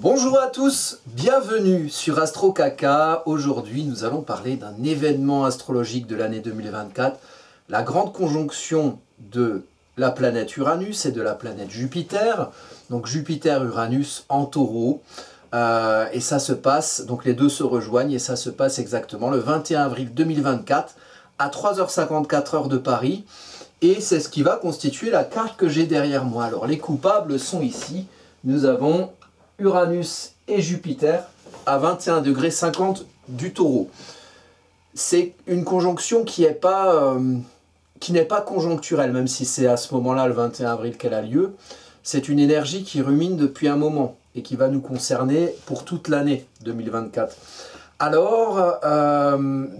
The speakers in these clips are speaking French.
Bonjour à tous, bienvenue sur Astro Kaka. Aujourd'hui, nous allons parler d'un événement astrologique de l'année 2024, la grande conjonction de la planète Uranus et de la planète Jupiter. Donc Jupiter-Uranus en taureau. Et ça se passe, donc les deux se rejoignent et ça se passe exactement le 21 avril 2024 à 3h54 de Paris. Et c'est ce qui va constituer la carte que j'ai derrière moi. Alors les coupables sont ici. Nous avons Uranus et Jupiter à 21,50 degrés du taureau. C'est une conjonction qui n'est pas conjoncturelle, même si c'est à ce moment-là, le 21 avril, qu'elle a lieu. C'est une énergie qui rumine depuis un moment et qui va nous concerner pour toute l'année 2024. Alors,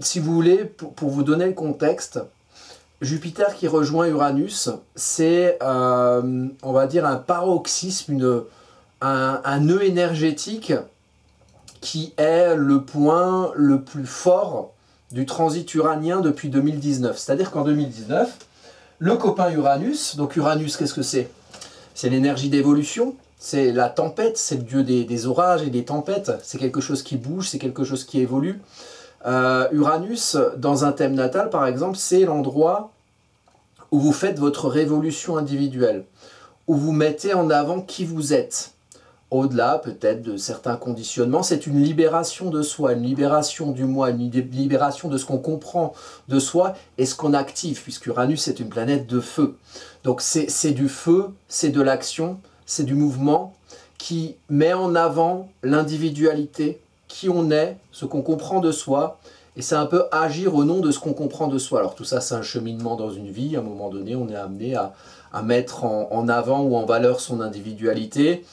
si vous voulez, pour vous donner le contexte, Jupiter qui rejoint Uranus, c'est, on va dire, un paroxysme, un nœud énergétique qui est le point le plus fort du transit uranien depuis 2019. C'est-à-dire qu'en 2019, le copain Uranus, donc Uranus, qu'est-ce que c'est? C'est l'énergie d'évolution, c'est la tempête, c'est le dieu des orages et des tempêtes, c'est quelque chose qui bouge, c'est quelque chose qui évolue. Uranus, dans un thème natal par exemple, c'est l'endroit où vous faites votre révolution individuelle, où vous mettez en avant qui vous êtes. Au-delà peut-être de certains conditionnements, c'est une libération de soi, une libération du moi, une libération de ce qu'on comprend de soi et ce qu'on active, puisque Uranus est une planète de feu. Donc c'est du feu, c'est de l'action, c'est du mouvement qui met en avant l'individualité, qui on est, ce qu'on comprend de soi, et c'est un peu agir au nom de ce qu'on comprend de soi. Alors tout ça, c'est un cheminement dans une vie. À un moment donné, on est amené à mettre en avant ou en valeur son individualité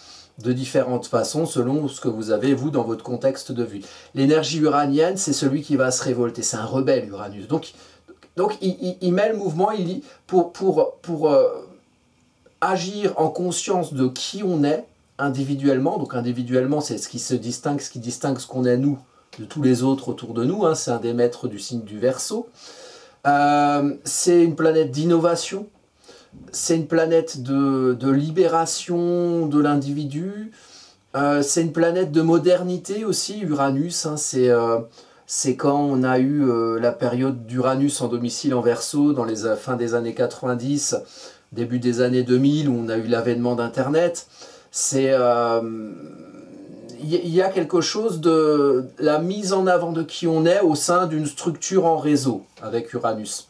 de différentes façons, selon ce que vous avez, vous, dans votre contexte de vie. L'énergie uranienne, c'est celui qui va se révolter. C'est un rebelle, Uranus. Donc il met le mouvement pour agir en conscience de qui on est individuellement. Donc individuellement, c'est ce qui se distingue, ce qui distingue ce qu'on est, nous, de tous les autres autour de nous. Hein. C'est un des maîtres du signe du Verseau. C'est une planète d'innovation. C'est une planète de libération de l'individu. C'est une planète de modernité aussi, Uranus. Hein, c'est quand on a eu la période d'Uranus en domicile en Verseau, dans les fins des années 90, début des années 2000, où on a eu l'avènement d'Internet. Il y a quelque chose de la mise en avant de qui on est au sein d'une structure en réseau avec Uranus.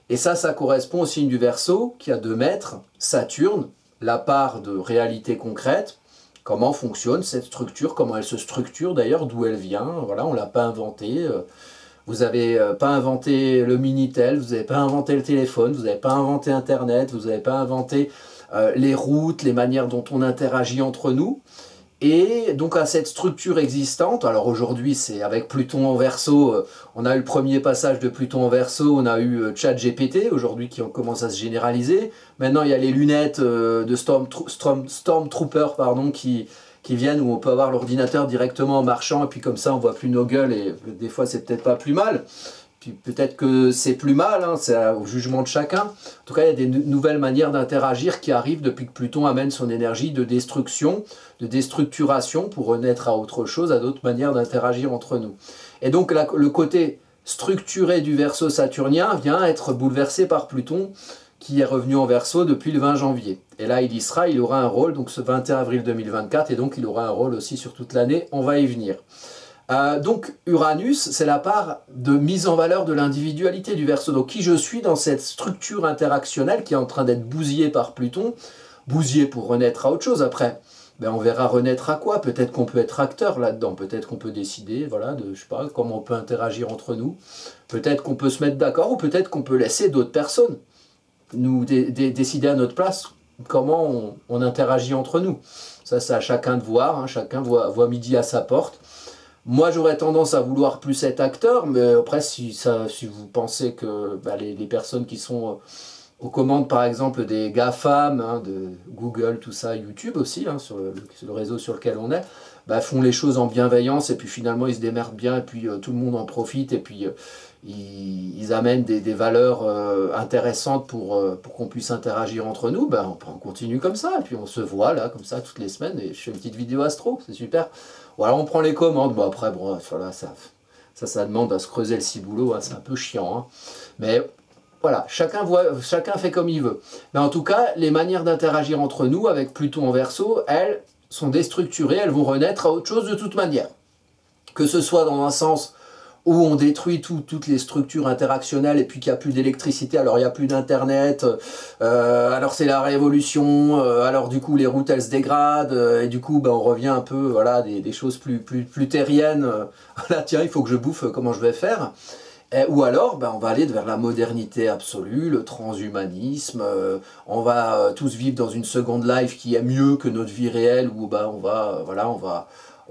Et ça correspond au signe du Verseau, qui a 2 maîtres, Saturne, la part de réalité concrète, comment fonctionne cette structure, comment elle se structure d'ailleurs, d'où elle vient, voilà, on ne l'a pas inventée. Vous n'avez pas inventé le Minitel, vous n'avez pas inventé le téléphone, vous n'avez pas inventé Internet, vous n'avez pas inventé les routes, les manières dont on interagit entre nous. Et donc à cette structure existante, alors aujourd'hui c'est avec Pluton en Verseau, on a eu le premier passage de Pluton en Verseau, on a eu ChatGPT aujourd'hui qui commence à se généraliser. Maintenant il y a les lunettes de Stormtrooper pardon, qui viennent où on peut avoir l'ordinateur directement en marchant et puis comme ça on voit plus nos gueules et des fois c'est peut-être pas plus mal. Puis peut-être que c'est plus mal, hein, c'est au jugement de chacun. En tout cas, il y a des nouvelles manières d'interagir qui arrivent depuis que Pluton amène son énergie de destruction, de déstructuration pour renaître à autre chose, à d'autres manières d'interagir entre nous. Et donc là, le côté structuré du Verseau saturnien vient être bouleversé par Pluton qui est revenu en Verseau depuis le 20 janvier. Et là, il y sera, il aura un rôle, donc ce 21 avril 2024, et donc il aura un rôle aussi sur toute l'année, on va y venir. Donc Uranus, c'est la part de mise en valeur de l'individualité du Verseau. Donc qui je suis dans cette structure interactionnelle qui est en train d'être bousillée par Pluton, bousillée pour renaître à autre chose après. Ben, on verra renaître à quoi? Peut-être qu'on peut être acteur là-dedans, peut-être qu'on peut décider, voilà, de, je sais pas, comment on peut interagir entre nous. Peut-être qu'on peut se mettre d'accord ou peut-être qu'on peut laisser d'autres personnes nous décider à notre place comment on interagit entre nous. Ça, c'est à chacun de voir, hein, chacun voit midi à sa porte. Moi, j'aurais tendance à vouloir plus être acteur, mais après, si vous pensez que les personnes qui sont aux commandes par exemple des GAFAM, hein, de Google, tout ça, YouTube aussi, hein, sur le réseau sur lequel on est, bah, font les choses en bienveillance et puis finalement ils se démerdent bien et puis tout le monde en profite et puis ils amènent des valeurs intéressantes pour qu'on puisse interagir entre nous. Bah, on continue comme ça et puis on se voit là comme ça toutes les semaines et je fais une petite vidéo astro, c'est super. Voilà, on prend les commandes, bon après bon, voilà, ça demande à se creuser le ciboulot, hein, c'est un peu chiant, hein. Mais voilà, chacun fait comme il veut. Mais en tout cas, les manières d'interagir entre nous avec Pluton en Verseau, elles sont déstructurées, elles vont renaître à autre chose de toute manière. Que ce soit dans un sens où on détruit toutes les structures interactionnelles et puis qu'il n'y a plus d'électricité, alors il n'y a plus d'internet, alors c'est la révolution, alors du coup les routes elles se dégradent, et du coup ben, on revient un peu voilà, des choses plus terriennes, là tiens il faut que je bouffe, comment je vais faire? Ou alors, ben, on va aller vers la modernité absolue, le transhumanisme, on va tous vivre dans une seconde life qui est mieux que notre vie réelle, où ben, on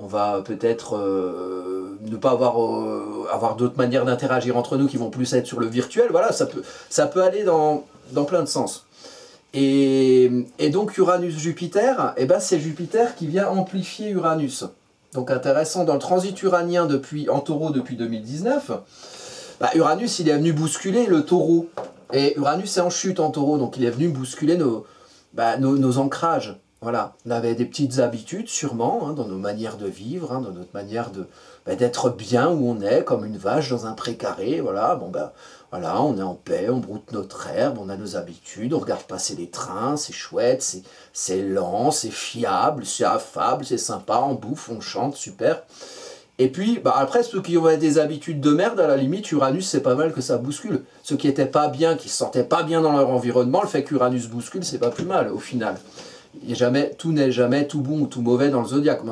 va peut-être ne pas avoir d'autres manières d'interagir entre nous qui vont plus être sur le virtuel. Voilà, ça peut aller dans plein de sens. Et donc Uranus-Jupiter, eh ben, c'est Jupiter qui vient amplifier Uranus. Donc intéressant, dans le transit uranien en Taureau depuis 2019, bah, Uranus, il est venu bousculer le Taureau. Et Uranus est en chute en Taureau, donc il est venu bousculer nos ancrages. Voilà, on avait des petites habitudes sûrement, hein, dans nos manières de vivre, hein, dans notre manière d'être bien où on est, comme une vache dans un pré carré. Voilà, bon ben, voilà, on est en paix, on broute notre herbe, on a nos habitudes, on regarde passer les trains, c'est chouette, c'est lent, c'est fiable, c'est affable, c'est sympa, on bouffe, on chante, super. Et puis, bah après, ceux qui ont des habitudes de merde, à la limite, Uranus, c'est pas mal que ça bouscule. Ceux qui n'étaient pas bien, qui se sentaient pas bien dans leur environnement, le fait qu'Uranus bouscule, c'est pas plus mal, au final. Tout n'est jamais tout bon ou tout mauvais dans le zodiaque.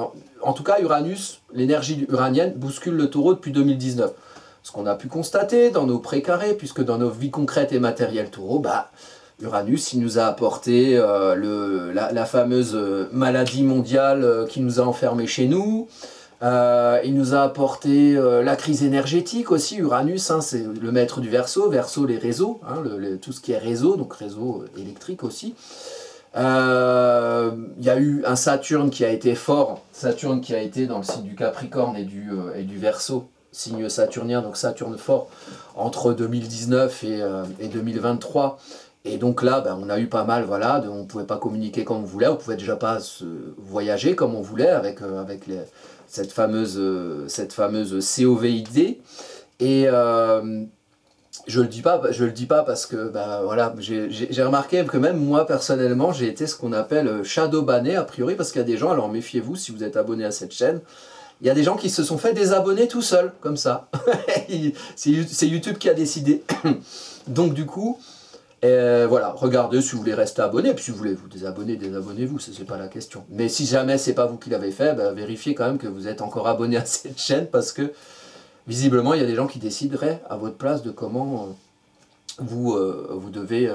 En tout cas, Uranus, l'énergie uranienne, bouscule le Taureau depuis 2019. Ce qu'on a pu constater dans nos précarés, puisque dans nos vies concrètes et matérielles Taureau, bah, Uranus, il nous a apporté la fameuse maladie mondiale qui nous a enfermés chez nous. Il nous a apporté la crise énergétique aussi. Uranus, hein, c'est le maître du Verseau. Verseau, les réseaux, hein, tout ce qui est réseau, donc réseau électrique aussi. Il y a eu un Saturne qui a été fort, Saturne qui a été dans le signe du Capricorne et du Verseau, signe saturnien, donc Saturne fort, entre 2019 et 2023. Et donc là, ben, on a eu pas mal, voilà, on ne pouvait pas communiquer comme on voulait, on ne pouvait déjà pas voyager comme on voulait avec cette fameuse COVID. Et je le dis pas parce que bah, voilà, j'ai remarqué que même moi personnellement, j'ai été ce qu'on appelle shadow banné a priori, parce qu'il y a des gens, alors méfiez-vous si vous êtes abonné à cette chaîne, il y a des gens qui se sont fait désabonner tout seuls, comme ça. C'est YouTube qui a décidé. Donc du coup, voilà, regardez si vous voulez rester abonné, puis si vous voulez vous désabonner, désabonnez-vous, c'est pas la question. Mais si jamais c'est pas vous qui l'avez fait, bah, vérifiez quand même que vous êtes encore abonné à cette chaîne, parce que visiblement il y a des gens qui décideraient à votre place de comment vous devez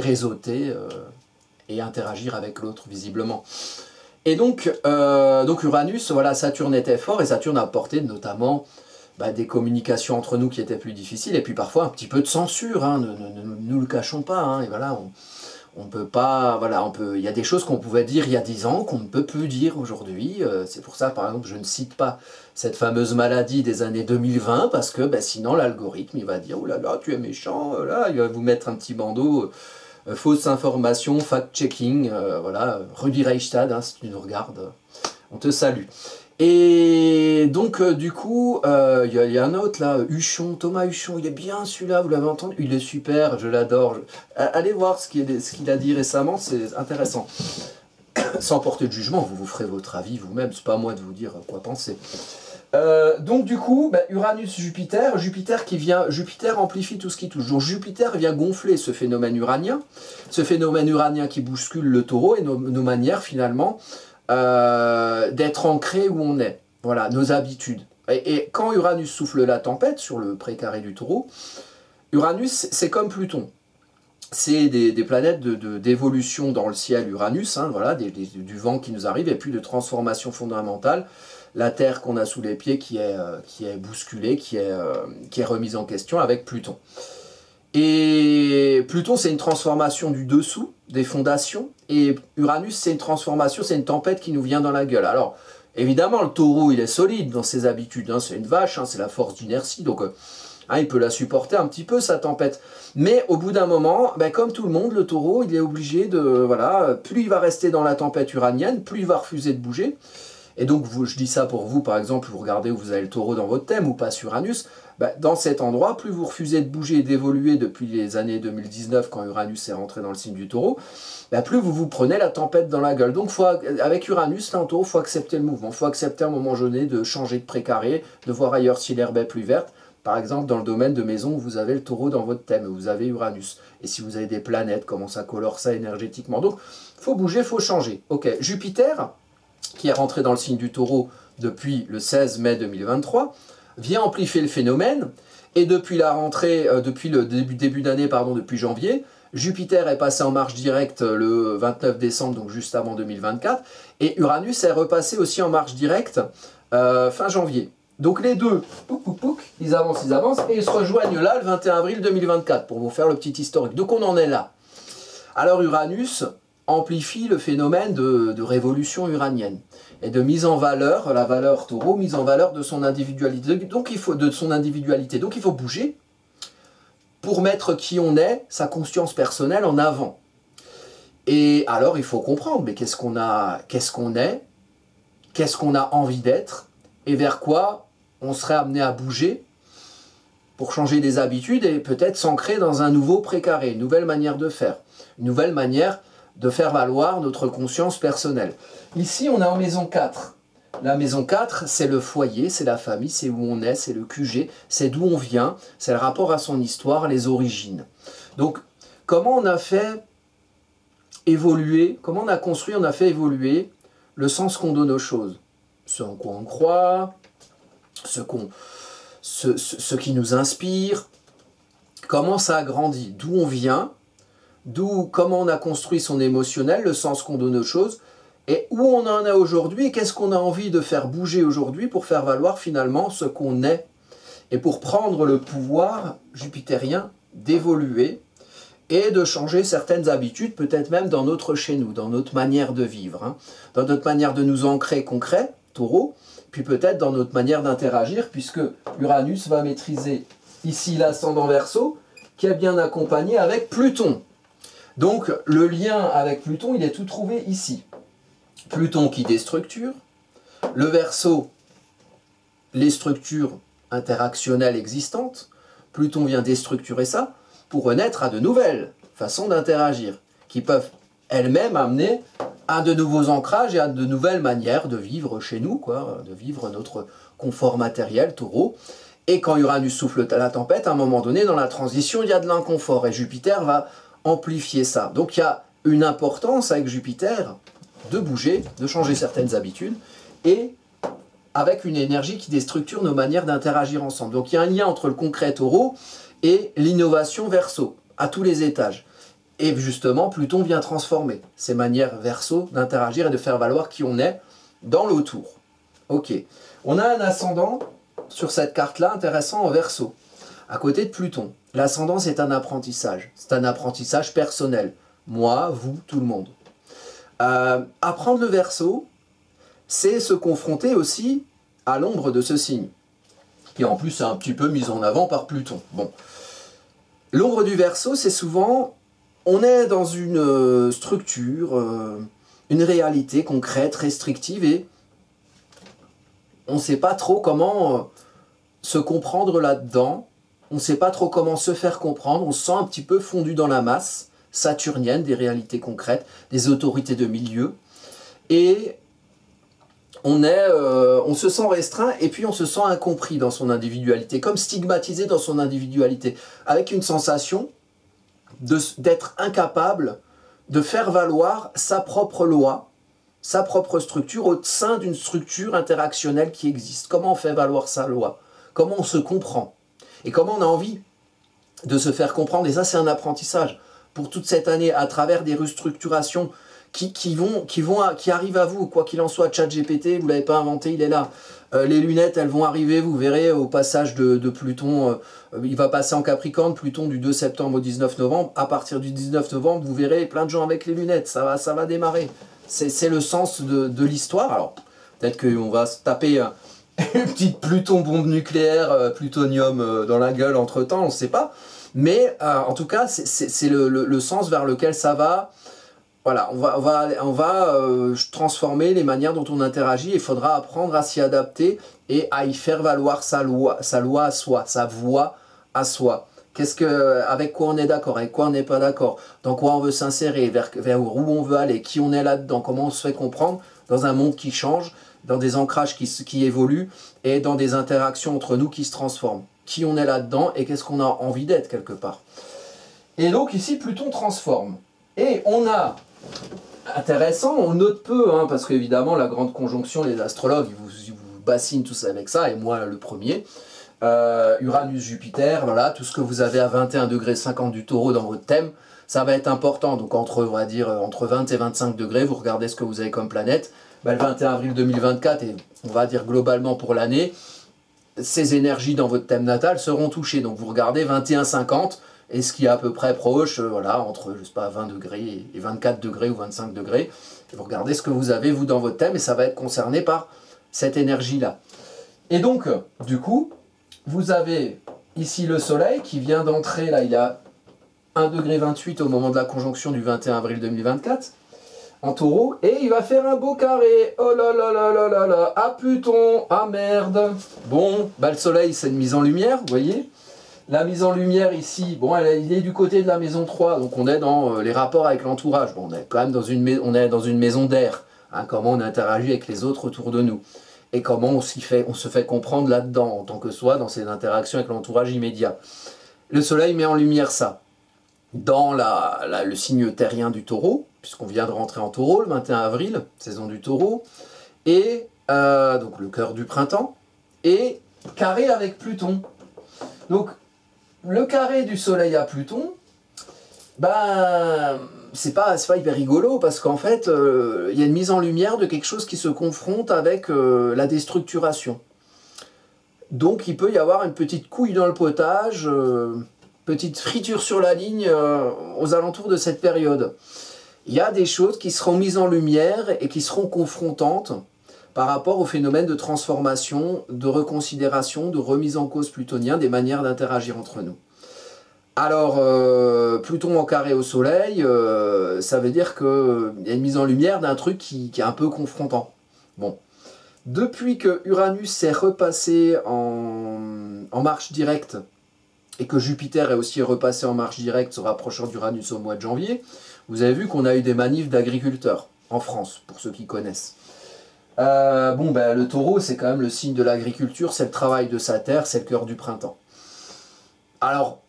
réseauter et interagir avec l'autre, visiblement. Et donc Uranus, voilà, Saturne était fort, et Saturne a apporté notamment des communications entre nous qui étaient plus difficiles, et puis parfois un petit peu de censure, hein, ne nous le cachons pas, hein, et voilà, on peut pas, voilà, il y a des choses qu'on pouvait dire il y a 10 ans qu'on ne peut plus dire aujourd'hui. C'est pour ça, par exemple, je ne cite pas cette fameuse maladie des années 2020, parce que sinon l'algorithme il va dire oh là là, tu es méchant, là, il va vous mettre un petit bandeau fausse information, fact-checking, voilà, Rudi Reichstad, hein, si tu nous regardes, on te salue. Et donc du coup, il y a un autre là, Huchon, Thomas Huchon, il est bien celui-là, vous l'avez entendu, il est super, je l'adore. Allez voir ce qu'il a dit récemment, c'est intéressant. Sans porter de jugement, vous ferez votre avis vous-même, c'est pas à moi de vous dire quoi penser. Donc du coup, Uranus-Jupiter, Jupiter amplifie tout ce qui touche. Donc Jupiter vient gonfler ce phénomène uranien qui bouscule le Taureau et nos manières finalement d'être ancré où on est, voilà, nos habitudes. Et quand Uranus souffle la tempête sur le précaré du Taureau, Uranus, c'est comme Pluton. C'est des planètes d'évolution dans le ciel, Uranus, hein, voilà, du vent qui nous arrive, et puis de transformation fondamentale, la Terre qu'on a sous les pieds qui est bousculée, qui est remise en question avec Pluton. Et Pluton, c'est une transformation du dessous, des fondations. Et Uranus, c'est une transformation, c'est une tempête qui nous vient dans la gueule. Alors, évidemment, le taureau, il est solide dans ses habitudes. Hein, c'est une vache, hein, c'est la force d'inertie. Donc, il peut la supporter un petit peu, sa tempête. Mais au bout d'un moment, ben, comme tout le monde, le taureau, il est obligé de... Voilà, plus il va rester dans la tempête uranienne, plus il va refuser de bouger. Et donc, je dis ça pour vous, par exemple, vous regardez où vous avez le taureau dans votre thème, ou pas sur Uranus, ben, dans cet endroit, plus vous refusez de bouger et d'évoluer depuis les années 2019, quand Uranus est rentré dans le signe du taureau, ben, plus vous vous prenez la tempête dans la gueule. Donc, avec Uranus, là, en taureau, il faut accepter le mouvement. Il faut accepter à un moment donné de changer de précaré, de voir ailleurs si l'herbe est plus verte. Par exemple, dans le domaine de maison où vous avez le taureau dans votre thème, vous avez Uranus. Et si vous avez des planètes, comment ça colore ça énergétiquement. Donc, il faut bouger, il faut changer. Ok, Jupiter, qui est rentré dans le signe du taureau depuis le 16 mai 2023, vient amplifier le phénomène. Et depuis la rentrée, depuis le début d'année, pardon, depuis janvier, Jupiter est passé en marche directe le 29 décembre, donc juste avant 2024. Et Uranus est repassé aussi en marche directe fin janvier. Donc les deux, ils avancent, et ils se rejoignent là le 21 avril 2024, pour vous faire le petit historique. Donc on en est là. Alors Uranus amplifie le phénomène de révolution uranienne, et de mise en valeur, la valeur taureau, mise en valeur de son individualité. Donc il faut bouger, pour mettre qui on est, sa conscience personnelle en avant. Et alors il faut comprendre, mais qu'est-ce qu'on est, qu'est-ce qu'on a envie d'être, et vers quoi on serait amené à bouger pour changer des habitudes et peut-être s'ancrer dans un nouveau précaré, une nouvelle manière de faire, une nouvelle manière de faire valoir notre conscience personnelle. Ici, on est en maison 4. La maison 4, c'est le foyer, c'est la famille, c'est où on est, c'est le QG, c'est d'où on vient, c'est le rapport à son histoire, les origines. Donc, comment on a fait évoluer, comment on a construit, on a fait évoluer le sens qu'on donne aux choses. Ce en quoi on croit, ce qui nous inspire, comment ça a grandi, d'où on vient, comment on a construit son émotionnel, le sens qu'on donne aux choses, et où on en est aujourd'hui, et qu'est-ce qu'on a envie de faire bouger aujourd'hui pour faire valoir finalement ce qu'on est, et pour prendre le pouvoir jupitérien d'évoluer et de changer certaines habitudes, peut-être même dans notre chez nous, dans notre manière de vivre, hein, dans notre manière de nous ancrer concret, taureau, puis peut-être dans notre manière d'interagir, puisque Uranus va maîtriser ici l'ascendant Verseau, qui est bien accompagné avec Pluton. Donc le lien avec Pluton, il est tout trouvé ici. Pluton qui déstructure, le Verseau, les structures interactionnelles existantes, Pluton vient déstructurer ça pour renaître à de nouvelles façons d'interagir, qui peuvent elles-mêmes amener à de nouveaux ancrages et à de nouvelles manières de vivre chez nous, quoi, de vivre notre confort matériel, taureau. Et quand Uranus souffle à la tempête, à un moment donné, dans la transition, il y a de l'inconfort, et Jupiter va amplifier ça. Donc il y a une importance avec Jupiter de bouger, de changer certaines habitudes, et avec une énergie qui déstructure nos manières d'interagir ensemble. Donc il y a un lien entre le concret taureau et l'innovation Verseau, à tous les étages. Et justement, Pluton vient transformer ces manières Verseau d'interagir et de faire valoir qui on est dans l'autour. Ok. On a un ascendant sur cette carte-là intéressant en Verseau, à côté de Pluton. L'ascendant, c'est un apprentissage. C'est un apprentissage personnel. Moi, vous, tout le monde. Apprendre le Verseau, c'est se confronter aussi à l'ombre de ce signe, qui en plus est un petit peu mise en avant par Pluton. Bon. L'ombre du Verseau, c'est souvent... On est dans une structure, une réalité concrète, restrictive, et on ne sait pas trop comment se comprendre là-dedans, on ne sait pas trop comment se faire comprendre, on se sent un petit peu fondu dans la masse saturnienne des réalités concrètes, des autorités de milieu, et on se sent restreint, et puis on se sent incompris dans son individualité, comme stigmatisé dans son individualité, avec une sensation d'être incapable de faire valoir sa propre loi, sa propre structure au sein d'une structure interactionnelle qui existe. Comment on fait valoir sa loi? Comment on se comprend? Et comment on a envie de se faire comprendre? Et ça, c'est un apprentissage pour toute cette année, à travers des restructurations qui arrivent à vous, quoi qu'il en soit. ChatGPT, vous ne l'avez pas inventé, il est là. Les lunettes, elles vont arriver, vous verrez, au passage de Pluton, il va passer en Capricorne, Pluton du 2 septembre au 19 novembre. À partir du 19 novembre, vous verrez plein de gens avec les lunettes, ça va démarrer. C'est le sens de l'histoire. Alors, peut-être qu'on va se taper une petite Pluton bombe nucléaire, plutonium dans la gueule entre-temps, on ne sait pas. Mais en tout cas, c'est le sens vers lequel ça va. Voilà, on va transformer les manières dont on interagit. Il faudra apprendre à s'y adapter et à y faire valoir sa loi à soi, sa voix à soi. Avec quoi on est d'accord, avec quoi on n'est pas d'accord, dans quoi on veut s'insérer, vers où on veut aller, qui on est là-dedans, comment on se fait comprendre dans un monde qui change, dans des ancrages qui évoluent et dans des interactions entre nous qui se transforment. Qui on est là-dedans et qu'est-ce qu'on a envie d'être quelque part. Et donc ici, Pluton transforme. Et on a, intéressant, on note peu, hein, parce qu'évidemment la grande conjonction, les astrologues, ils vous bassinent tous avec ça, et moi le premier. Uranus-Jupiter, voilà, tout ce que vous avez à 21,50 du Taureau dans votre thème, ça va être important. Donc on va dire entre 20 et 25 degrés, vous regardez ce que vous avez comme planète. Ben, le 21 avril 2024, et on va dire globalement pour l'année, ces énergies dans votre thème natal seront touchées. Donc vous regardez 21,50 et ce qui est à peu près proche, voilà, entre je sais pas, 20 degrés et 24 degrés ou 25 degrés. Et vous regardez ce que vous avez, vous, dans votre thème, et ça va être concerné par cette énergie-là. Et donc, du coup, vous avez ici le Soleil qui vient d'entrer, là, il a 1,28 degré au moment de la conjonction du 21 avril 2024, en Taureau, et il va faire un beau carré. Oh là là là là là là, à Pluton, ah merde. Bon, bah le Soleil, c'est une mise en lumière, vous voyez. La mise en lumière ici, bon, il est du côté de la maison 3, donc on est dans les rapports avec l'entourage. Bon, on est quand même dans une maison d'air, hein, comment on interagit avec les autres autour de nous. Et comment on se fait comprendre là-dedans, en tant que soi, dans ces interactions avec l'entourage immédiat. Le Soleil met en lumière ça. Dans le signe terrien du Taureau, puisqu'on vient de rentrer en Taureau le 21 avril, saison du Taureau, et donc le cœur du printemps, et carré avec Pluton. Donc, le carré du Soleil à Pluton, ben, c'est pas hyper rigolo, parce qu'en fait, il y a une mise en lumière de quelque chose qui se confronte avec la déstructuration. Donc, il peut y avoir une petite couille dans le potage, petite friture sur la ligne aux alentours de cette période. Il y a des choses qui seront mises en lumière et qui seront confrontantes par rapport au phénomène de transformation, de reconsidération, de remise en cause plutonien, des manières d'interagir entre nous. Alors, Pluton en carré au Soleil, ça veut dire qu'il y a une mise en lumière d'un truc qui est un peu confrontant. Bon. Depuis que Uranus s'est repassé en marche directe, et que Jupiter est aussi repassé en marche directe, se rapprochant d'Uranus au mois de janvier, vous avez vu qu'on a eu des manifs d'agriculteurs en France, pour ceux qui connaissent. Bon, ben, le Taureau, c'est quand même le signe de l'agriculture, c'est le travail de sa terre, c'est le cœur du printemps. Alors,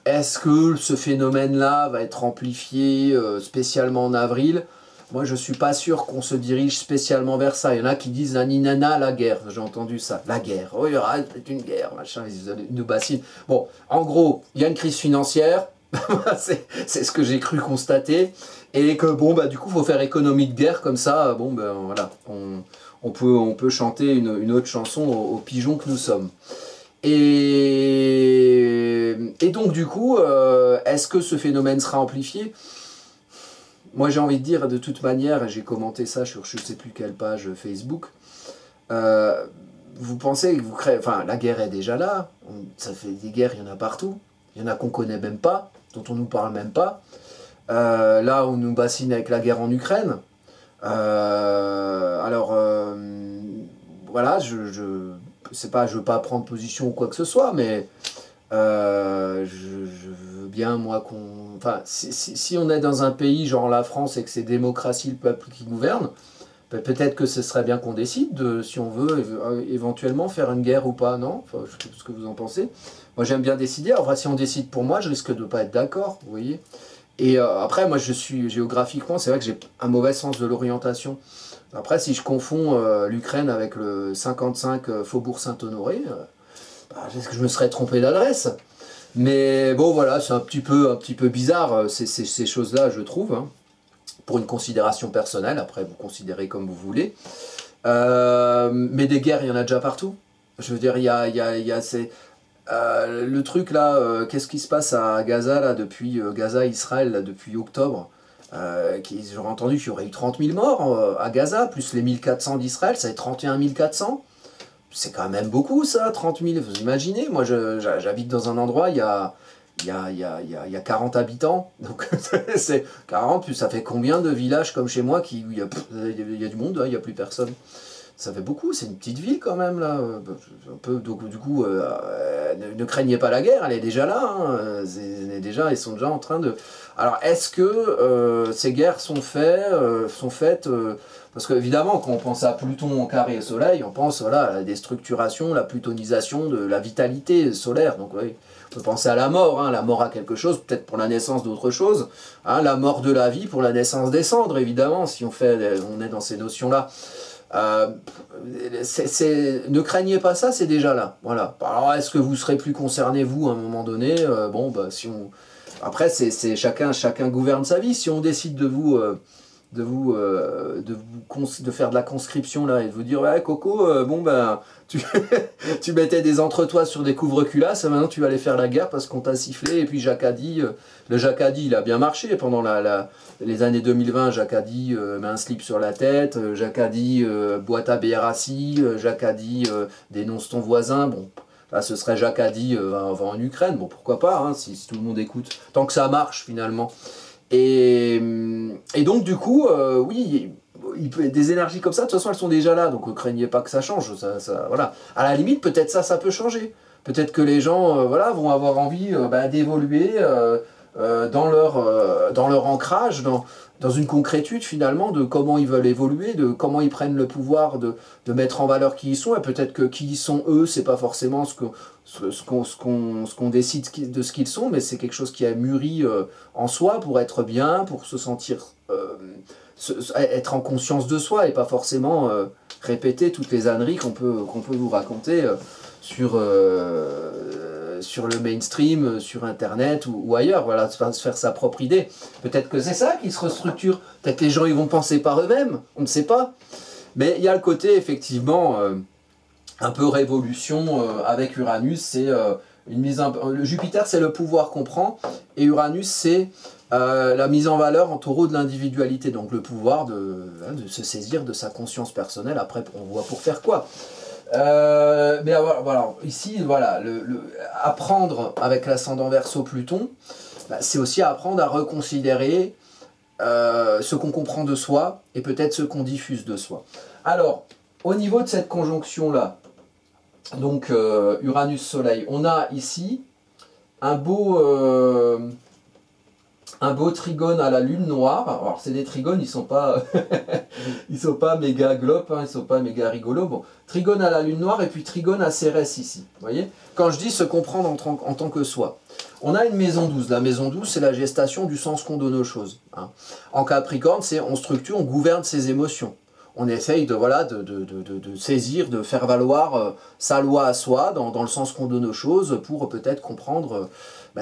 est-ce que ce phénomène-là va être amplifié spécialement en avril? Moi, je ne suis pas sûr qu'on se dirige spécialement vers ça. Il y en a qui disent naninana, la guerre. J'ai entendu ça. La guerre. Oh, il y aura une guerre, machin. Ils nous bassinent. Bon, en gros, il y a une crise financière. c'est ce que j'ai cru constater. Et que, bon, bah, du coup, il faut faire économie de guerre. Comme ça, bon, ben voilà. On peut chanter une autre chanson aux pigeons que nous sommes. Et donc, du coup, est-ce que ce phénomène sera amplifié? Moi, j'ai envie de dire, de toute manière, j'ai commenté ça sur je ne sais plus quelle page Facebook, vous pensez que vous créez... Enfin, la guerre est déjà là, ça fait des guerres, il y en a partout, il y en a qu'on ne connaît même pas, dont on ne nous parle même pas. Là, on nous bassine avec la guerre en Ukraine. Voilà, je veux pas prendre position ou quoi que ce soit, mais je veux bien, moi, qu'on... Enfin, si on est dans un pays genre la France et que c'est démocratie, le peuple qui gouverne, peut-être que ce serait bien qu'on décide de, si on veut éventuellement faire une guerre ou pas, non? Enfin, je sais pas ce que vous en pensez. Moi, j'aime bien décider. Enfin, si on décide pour moi, je risque de ne pas être d'accord, vous voyez. Et après, moi, je suis géographiquement, c'est vrai que j'ai un mauvais sens de l'orientation. Après, si je confonds l'Ukraine avec le 55 Faubourg Saint-Honoré, est-ce que je me serais trompé d'adresse? Mais bon, voilà, c'est un petit peu bizarre, ces choses-là, je trouve. Hein. pour une considération personnelle, après vous considérez comme vous voulez. Mais des guerres, il y en a déjà partout. Je veux dire, le truc là, qu'est-ce qui se passe à Gaza, là, depuis Gaza, Israël, là, depuis octobre, j'aurais entendu qu'il y aurait eu 30 000 morts à Gaza, plus les 1400 d'Israël, ça fait 31 400. C'est quand même beaucoup ça, 30 000, vous imaginez? Moi j'habite dans un endroit, il y a 40 habitants, donc c'est 40, puis ça fait combien de villages comme chez moi où il y a du monde, hein, il n'y a plus personne. Ça fait beaucoup, c'est une petite ville quand même là. Un peu, donc, du coup, ne craignez pas la guerre, elle est déjà là. Hein. Ils sont déjà en train de. Alors, est-ce que ces guerres sont faites parce qu'évidemment, quand on pense à Pluton en carré et Soleil, on pense voilà, à la déstructuration, la plutonisation de la vitalité solaire. Donc, oui, on peut penser à la mort. Hein. La mort à quelque chose, peut-être pour la naissance d'autre chose. Hein. La mort de la vie pour la naissance des cendres, évidemment, si on est dans ces notions-là. Ne craignez pas ça, c'est déjà là. Voilà. Alors, est-ce que vous serez plus concerné, vous, à un moment donné bon, bah, si on... Après, chacun gouverne sa vie. Si on décide de faire de la conscription là et de vous dire ouais Coco, bon ben tu mettais des entre-toi sur des couvre-culasses, maintenant tu vas aller faire la guerre parce qu'on t'a sifflé. Et puis Jacadi, le Jacadi il a bien marché pendant les années 2020. Jacadi met un slip sur la tête, Jacadi boite à Bérassi, Jacadi dénonce ton voisin. Bon, là ce serait Jacadi va en Ukraine, bon pourquoi pas, hein, si tout le monde écoute, tant que ça marche finalement. Et donc du coup, oui, des énergies comme ça, de toute façon elles sont déjà là, donc ne craignez pas que ça change. Voilà. À la limite, peut-être ça peut changer. Peut-être que les gens voilà, vont avoir envie d'évoluer dans leur ancrage, dans une concrétude finalement de comment ils veulent évoluer, de comment ils prennent le pouvoir de mettre en valeur qui ils sont, et peut-être que qui ils sont eux, c'est pas forcément ce qu'on décide de ce qu'ils sont, mais c'est quelque chose qui a mûri en soi pour être bien, pour se sentir, être en conscience de soi, et pas forcément répéter toutes les âneries qu'on peut vous raconter sur le mainstream, sur internet ou ailleurs, voilà, se faire sa propre idée. Peut-être que c'est ça qui se restructure, peut-être que les gens ils vont penser par eux-mêmes, on ne sait pas. Mais il y a le côté effectivement un peu révolution avec Uranus, c'est le Jupiter c'est le pouvoir qu'on prend, et Uranus c'est la mise en valeur en taureau de l'individualité, donc le pouvoir de se saisir de sa conscience personnelle. Après on voit pour faire quoi. Mais voilà, ici, voilà, apprendre avec l'ascendant Verseau Pluton, c'est aussi apprendre à reconsidérer ce qu'on comprend de soi et peut-être ce qu'on diffuse de soi. Alors, au niveau de cette conjonction-là, donc Uranus-Soleil, on a ici un beau trigone à la lune noire. Alors c'est des trigones, ils sont pas méga glopes, hein, ils sont pas méga rigolos. Bon, trigone à la lune noire et puis trigone à Cérès ici. Vous voyez? Quand je dis se comprendre en tant que soi. On a une maison 12. La maison 12, c'est la gestation du sens qu'on donne aux choses. Hein. En Capricorne, c'est on structure, on gouverne ses émotions. On essaye de saisir, de faire valoir sa loi à soi dans le sens qu'on donne aux choses pour peut-être comprendre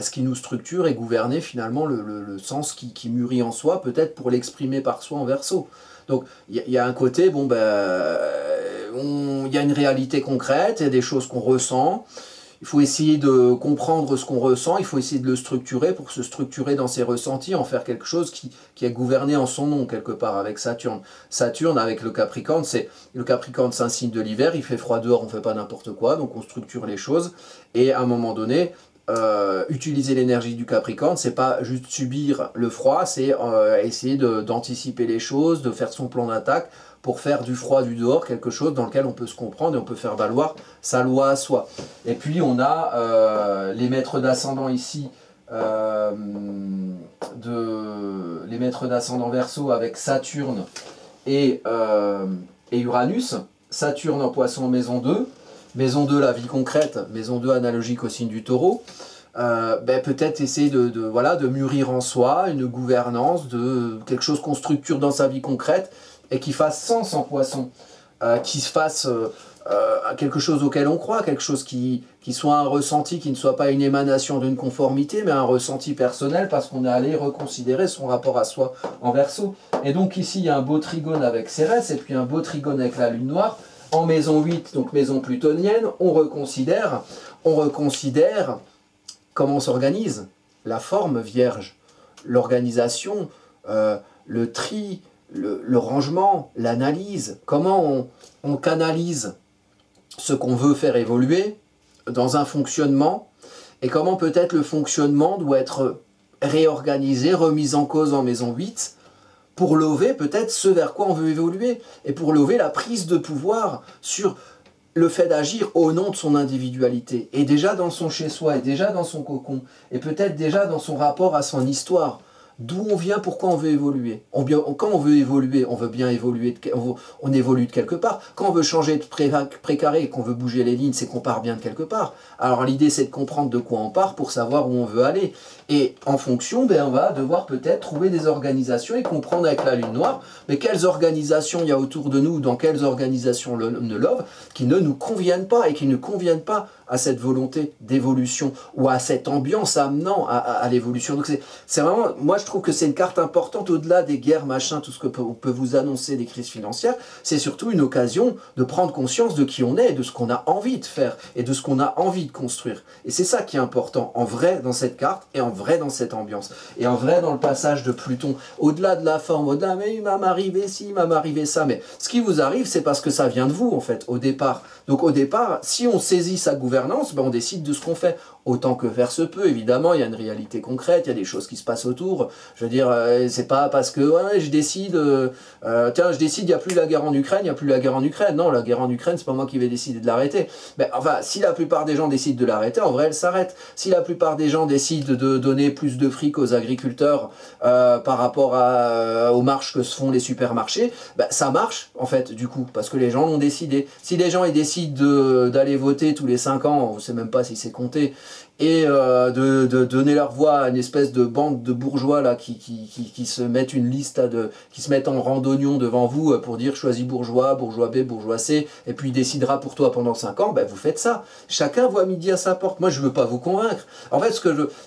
ce qui nous structure et gouverner finalement le sens qui mûrit en soi, peut-être pour l'exprimer par soi en Verseau. Donc il y a un côté, bon il y a une réalité concrète, il y a des choses qu'on ressent. Il faut essayer de comprendre ce qu'on ressent, il faut essayer de le structurer pour se structurer dans ses ressentis, en faire quelque chose qui est gouverné en son nom, quelque part, avec Saturne. Saturne, avec le Capricorne, c'est un signe de l'hiver, il fait froid dehors, on ne fait pas n'importe quoi, donc on structure les choses, et à un moment donné, utiliser l'énergie du Capricorne, c'est pas juste subir le froid, c'est essayer d'anticiper les choses, de faire son plan d'attaque, pour faire du froid du dehors quelque chose dans lequel on peut se comprendre et on peut faire valoir sa loi à soi. Et puis on a les maîtres d'ascendant ici, les maîtres d'ascendant Verseau avec Saturne et Uranus. Saturne en Poisson maison 2, maison 2 la vie concrète, maison 2 analogique au signe du Taureau. Peut-être essayer de mûrir en soi une gouvernance de quelque chose qu'on structure dans sa vie concrète et qui fasse sens en Poisson, qui se fasse quelque chose auquel on croit, quelque chose qui soit un ressenti, qui ne soit pas une émanation d'une conformité, mais un ressenti personnel parce qu'on est allé reconsidérer son rapport à soi en Verseau. Et donc ici, il y a un beau trigone avec Cérès et puis un beau trigone avec la Lune noire. En maison 8, donc maison plutonienne, on reconsidère comment on s'organise, la forme vierge, l'organisation, le tri, le rangement, l'analyse, comment on canalise ce qu'on veut faire évoluer dans un fonctionnement et comment peut-être le fonctionnement doit être réorganisé, remis en cause en maison 8 pour lever peut-être ce vers quoi on veut évoluer et pour lever la prise de pouvoir sur le fait d'agir au nom de son individualité et déjà dans son chez-soi et déjà dans son cocon et peut-être déjà dans son rapport à son histoire. D'où on vient, pourquoi on veut évoluer. Quand on veut évoluer, on veut bien évoluer, on évolue de quelque part. Quand on veut changer de précaré et qu'on veut bouger les lignes, c'est qu'on part bien de quelque part. Alors l'idée, c'est de comprendre de quoi on part pour savoir où on veut aller. Et en fonction, ben, on va devoir peut-être trouver des organisations et comprendre avec la Lune noire, mais quelles organisations il y a autour de nous, dans quelles organisations ne love, qui ne nous conviennent pas et qui ne conviennent pas à cette volonté d'évolution ou à cette ambiance amenant à l'évolution. Donc c'est vraiment, moi je trouve que c'est une carte importante au-delà des guerres, machin, tout ce qu'on peut vous annoncer, des crises financières. C'est surtout une occasion de prendre conscience de qui on est, de ce qu'on a envie de faire et de ce qu'on a envie de construire. Et c'est ça qui est important en vrai dans cette carte et en vrai dans cette ambiance. Et en vrai dans le passage de Pluton, au-delà de la forme, au-delà, mais il m'a arrivé ci, il m'a arrivé ça. Mais ce qui vous arrive, c'est parce que ça vient de vous en fait, au départ. Donc au départ, si on saisit sa gouvernance, ben on décide de ce qu'on fait. Autant que faire se peut, évidemment, il y a une réalité concrète, il y a des choses qui se passent autour. Je veux dire, c'est pas parce que ouais, je décide, tiens, je décide, il n'y a plus la guerre en Ukraine, il n'y a plus la guerre en Ukraine. Non, la guerre en Ukraine, c'est pas moi qui vais décider de l'arrêter. Mais enfin, si la plupart des gens décident de l'arrêter, en vrai, elle s'arrête. Si la plupart des gens décident de donner plus de fric aux agriculteurs par rapport aux marches que se font les supermarchés, ben, ça marche, en fait, du coup, parce que les gens l'ont décidé. Si les gens ils décident d'aller voter tous les 5 ans, on ne sait même pas si c'est compté, et de donner leur voix à une espèce de bande de bourgeois là, qui se mettent une liste, qui se mettent en rang d'oignons devant vous pour dire choisis bourgeois, bourgeois B, bourgeois C, et puis il décidera pour toi pendant 5 ans, ben vous faites ça. Chacun voit midi à sa porte. Moi je ne veux pas vous convaincre. En fait,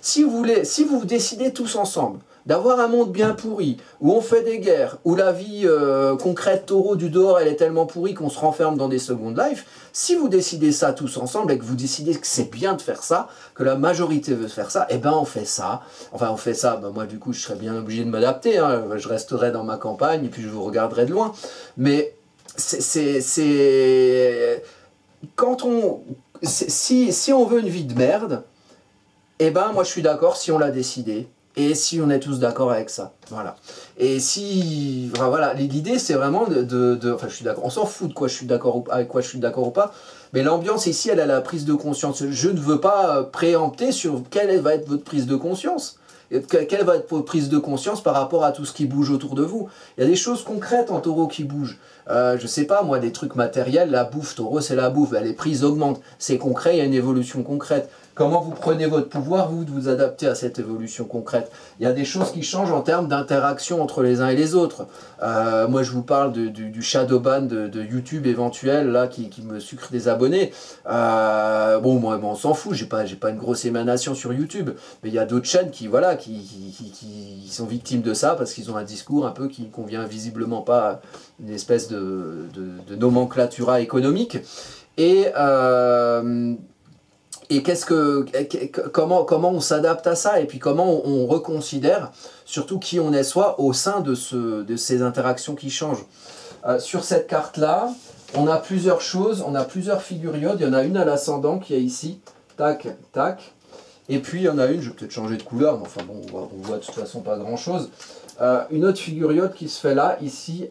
si vous décidez tous ensemble d'avoir un monde bien pourri, où on fait des guerres, où la vie concrète taureau du dehors, elle est tellement pourrie qu'on se renferme dans des Second Life, si vous décidez ça tous ensemble et que vous décidez que c'est bien de faire ça, que la majorité veut faire ça, eh ben on fait ça. Enfin on fait ça, ben moi du coup je serais bien obligé de m'adapter, hein. Je resterai dans ma campagne et puis je vous regarderai de loin. Mais si on veut une vie de merde, eh ben moi je suis d'accord si on l'a décidé. Et si on est tous d'accord avec ça, voilà. Et si, enfin, voilà, l'idée c'est vraiment enfin je suis d'accord, on s'en fout de quoi je suis d'accord avec quoi je suis d'accord ou pas, mais l'ambiance ici elle a la prise de conscience. Je ne veux pas préempter sur quelle va être votre prise de conscience. Quelle va être votre prise de conscience par rapport à tout ce qui bouge autour de vous? Il y a des choses concrètes en taureau qui bougent. Je sais pas, moi, des trucs matériels, la bouffe, taureau, c'est la bouffe. Les prises augmentent. C'est concret, il y a une évolution concrète. Comment vous prenez votre pouvoir, vous, de vous adapter à cette évolution concrète? Il y a des choses qui changent en termes d'interaction entre les uns et les autres. Moi, je vous parle du shadow ban de YouTube éventuel, là, qui me sucre des abonnés. Bon, moi, on s'en fout, j'ai pas une grosse émanation sur YouTube. Mais il y a d'autres chaînes qui, voilà, qui sont victimes de ça parce qu'ils ont un discours un peu qui convient visiblement pas à une espèce de nomenclatura économique. Et comment on s'adapte à ça et puis comment on reconsidère surtout qui on est soi au sein de ces interactions qui changent. Sur cette carte-là, on a plusieurs choses, on a plusieurs figuriodes. Il y en a une à l'ascendant qui est ici, tac, tac. Et puis il y en a une, je vais peut-être changer de couleur, mais enfin bon, on voit de toute façon pas grand-chose. Une autre figuriote qui se fait là, ici,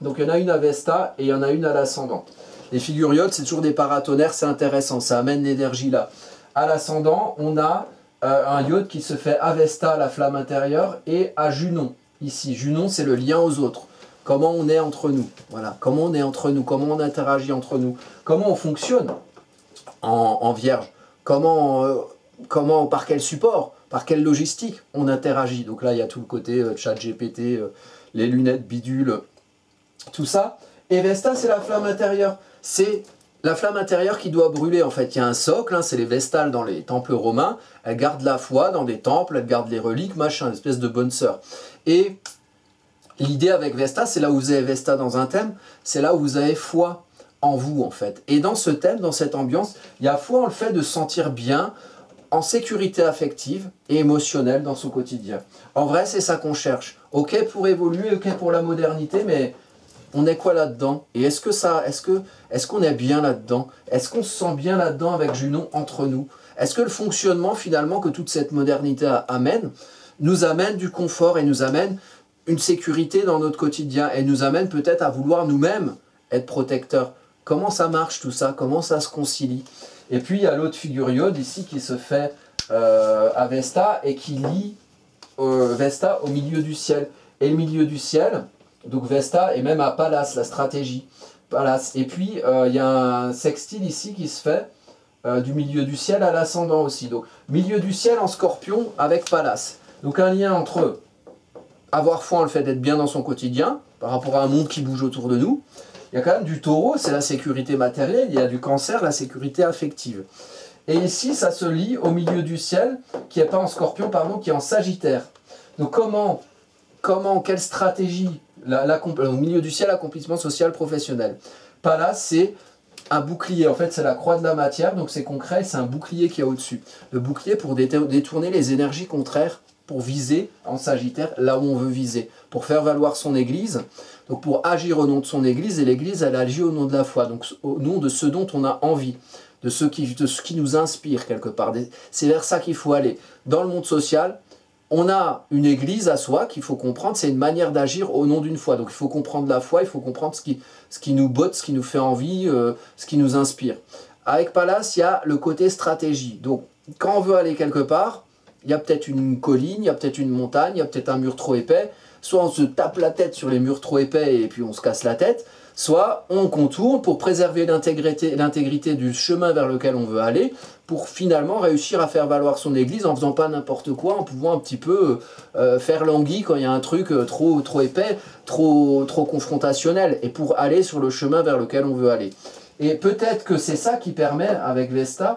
donc il y en a une à Vesta et il y en a une à l'ascendant. Les figuriotes, c'est toujours des paratonnerres, c'est intéressant, ça amène l'énergie là. À l'ascendant, on a un iode qui se fait à Vesta, la flamme intérieure, et à Junon, ici. Junon, c'est le lien aux autres. Comment on est entre nous, voilà. Comment on est entre nous, comment on interagit entre nous, comment on fonctionne en Vierge, par quel support, par quelle logistique on interagit. Donc là, il y a tout le côté chat GPT, les lunettes bidules, tout ça. Et Vesta, c'est la flamme intérieure. c'est la flamme intérieure qui doit brûler. En fait, il y a un socle, hein, c'est les vestales dans les temples romains. Elles gardent la foi dans des temples, elles gardent les reliques, machin, une espèce de bonne sœur. Et l'idée avec Vesta, c'est là où vous avez Vesta dans un thème, c'est là où vous avez foi en vous, en fait. Et dans ce thème, dans cette ambiance, il y a foi en le fait de se sentir bien, en sécurité affective et émotionnelle dans son quotidien. En vrai, c'est ça qu'on cherche. Ok pour évoluer, ok pour la modernité, mais on est quoi là-dedans? Et est-ce qu'on est bien là-dedans? Est-ce qu'on se sent bien là-dedans avec Junon entre nous? Est-ce que le fonctionnement finalement que toute cette modernité amène, nous amène du confort et nous amène une sécurité dans notre quotidien et nous amène peut-être à vouloir nous-mêmes être protecteurs? Comment ça marche tout ça? Comment ça se concilie? Et puis il y a l'autre figure Iode ici qui se fait à Vesta et qui lie Vesta au milieu du ciel. Et le milieu du ciel, donc Vesta, et même à Pallas, la stratégie. Pallas. Et puis il y a un sextile ici qui se fait du milieu du ciel à l'ascendant aussi. Donc milieu du ciel en Scorpion avec Pallas. Donc un lien entre avoir foi en le fait d'être bien dans son quotidien, par rapport à un monde qui bouge autour de nous. Il y a quand même du Taureau, c'est la sécurité matérielle, il y a du Cancer, la sécurité affective. Et ici, ça se lie au milieu du ciel, qui n'est pas en Scorpion, pardon, qui est en Sagittaire. Donc quelle stratégie au milieu du ciel, accomplissement social, professionnel. Pallas, c'est un bouclier, en fait c'est la croix de la matière, donc c'est concret, c'est un bouclier qui est au-dessus. Le bouclier pour détourner les énergies contraires, pour viser en Sagittaire là où on veut viser, pour faire valoir son église, donc pour agir au nom de son église, et l'église elle agit au nom de la foi, donc au nom de ce dont on a envie, de ce qui nous inspire quelque part. C'est vers ça qu'il faut aller. Dans le monde social, on a une église à soi qu'il faut comprendre, c'est une manière d'agir au nom d'une foi. Donc il faut comprendre la foi, il faut comprendre ce qui nous botte, ce qui nous fait envie, ce qui nous inspire. Avec Pallas, il y a le côté stratégie. Donc quand on veut aller quelque part, il y a peut-être une colline, il y a peut-être une montagne, il y a peut-être un mur trop épais. Soit on se tape la tête sur les murs trop épais et puis on se casse la tête, soit on contourne pour préserver l'intégrité du chemin vers lequel on veut aller, pour finalement réussir à faire valoir son église en faisant pas n'importe quoi, en pouvant un petit peu faire l'anguille quand il y a un truc trop épais, trop confrontationnel, et pour aller sur le chemin vers lequel on veut aller. Et peut-être que c'est ça qui permet, avec Vesta,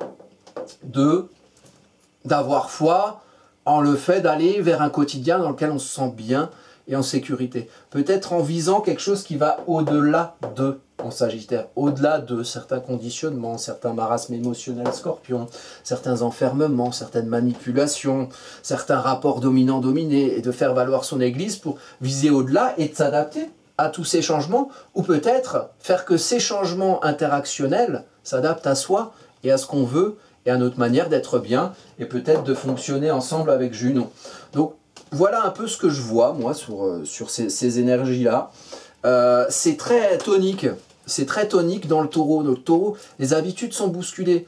d'avoir foi en le fait d'aller vers un quotidien dans lequel on se sent bien et en sécurité. Peut-être en visant quelque chose qui va au-delà de, en Sagittaire, au-delà de certains conditionnements, certains marasmes émotionnels Scorpion, certains enfermements, certaines manipulations, certains rapports dominant-dominé, et de faire valoir son église pour viser au-delà et de s'adapter à tous ces changements, ou peut-être faire que ces changements interactionnels s'adaptent à soi et à ce qu'on veut, et à notre manière d'être bien, et peut-être de fonctionner ensemble avec Junon. Donc voilà un peu ce que je vois, moi, sur ces énergies-là. C'est très tonique dans le Taureau. Dans le Taureau, les habitudes sont bousculées.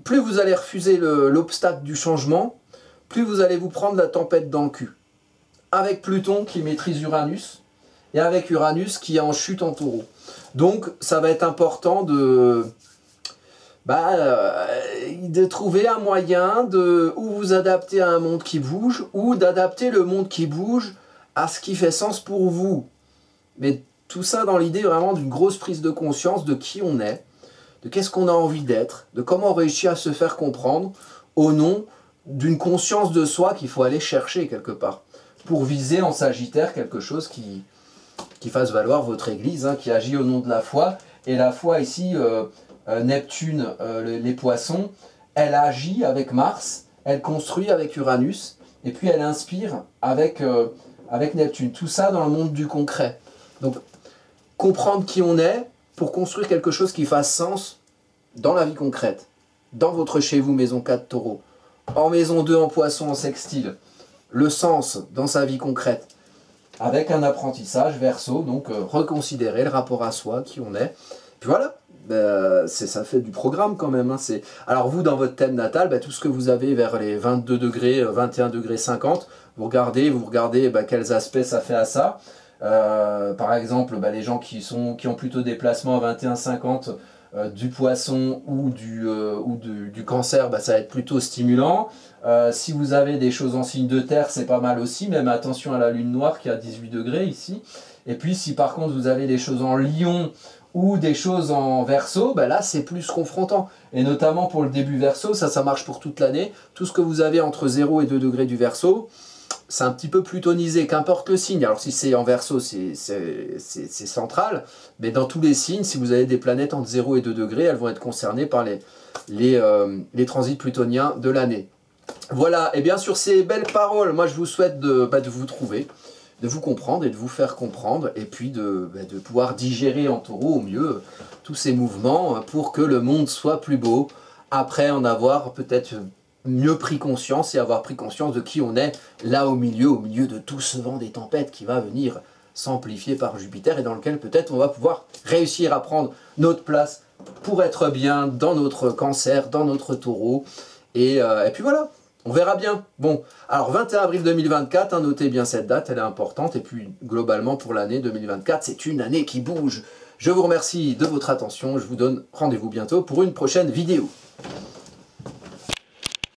Plus vous allez refuser l'obstacle du changement, plus vous allez vous prendre la tempête dans le cul. Avec Pluton qui maîtrise Uranus, et avec Uranus qui est en chute en Taureau. Donc ça va être important de trouver un moyen ou vous adapter à un monde qui bouge, ou d'adapter le monde qui bouge à ce qui fait sens pour vous. Mais tout ça dans l'idée vraiment d'une grosse prise de conscience de qui on est, de qu'est-ce qu'on a envie d'être, de comment réussir à se faire comprendre au nom d'une conscience de soi qu'il faut aller chercher quelque part, pour viser en Sagittaire quelque chose qui fasse valoir votre église, hein, qui agit au nom de la foi. Et la foi ici... Neptune, les poissons, elle agit avec Mars, elle construit avec Uranus, et puis elle inspire avec Neptune. Tout ça dans le monde du concret. Donc, comprendre qui on est pour construire quelque chose qui fasse sens dans la vie concrète. Dans votre chez vous, maison 4 Taureau. En maison 2 en poisson, en sextile. Le sens dans sa vie concrète. Avec un apprentissage Verseau, donc reconsidérer le rapport à soi, qui on est. Puis voilà. Ça fait du programme quand même. Hein. Alors vous, dans votre thème natal, tout ce que vous avez vers les 22 degrés, 21 degrés 50, vous regardez quels aspects ça fait à ça. Par exemple, les gens qui ont plutôt des placements à 21-50 du poisson ou du cancer, ça va être plutôt stimulant. Si vous avez des choses en signe de terre, c'est pas mal aussi, même attention à la lune noire qui est à 18 degrés ici. Et puis si par contre vous avez des choses en lion ou des choses en Verseau, ben là c'est plus confrontant. Et notamment pour le début Verseau, ça marche pour toute l'année. Tout ce que vous avez entre 0 et 2 degrés du Verseau, c'est un petit peu plutonisé, qu'importe le signe. Alors si c'est en Verseau, c'est central, mais dans tous les signes, si vous avez des planètes entre 0 et 2 degrés, elles vont être concernées par les transits plutoniens de l'année. Voilà, et bien sur ces belles paroles, moi je vous souhaite de vous trouver, de vous comprendre et de vous faire comprendre, et puis de pouvoir digérer en taureau au mieux tous ces mouvements pour que le monde soit plus beau, après en avoir peut-être mieux pris conscience et avoir pris conscience de qui on est là au milieu de tout ce vent des tempêtes qui va venir s'amplifier par Jupiter et dans lequel peut-être on va pouvoir réussir à prendre notre place pour être bien dans notre Cancer, dans notre Taureau, et puis voilà. On verra bien. Bon, alors 21 avril 2024, hein, notez bien cette date, elle est importante. Et puis globalement pour l'année 2024, c'est une année qui bouge. Je vous remercie de votre attention. Je vous donne rendez-vous bientôt pour une prochaine vidéo.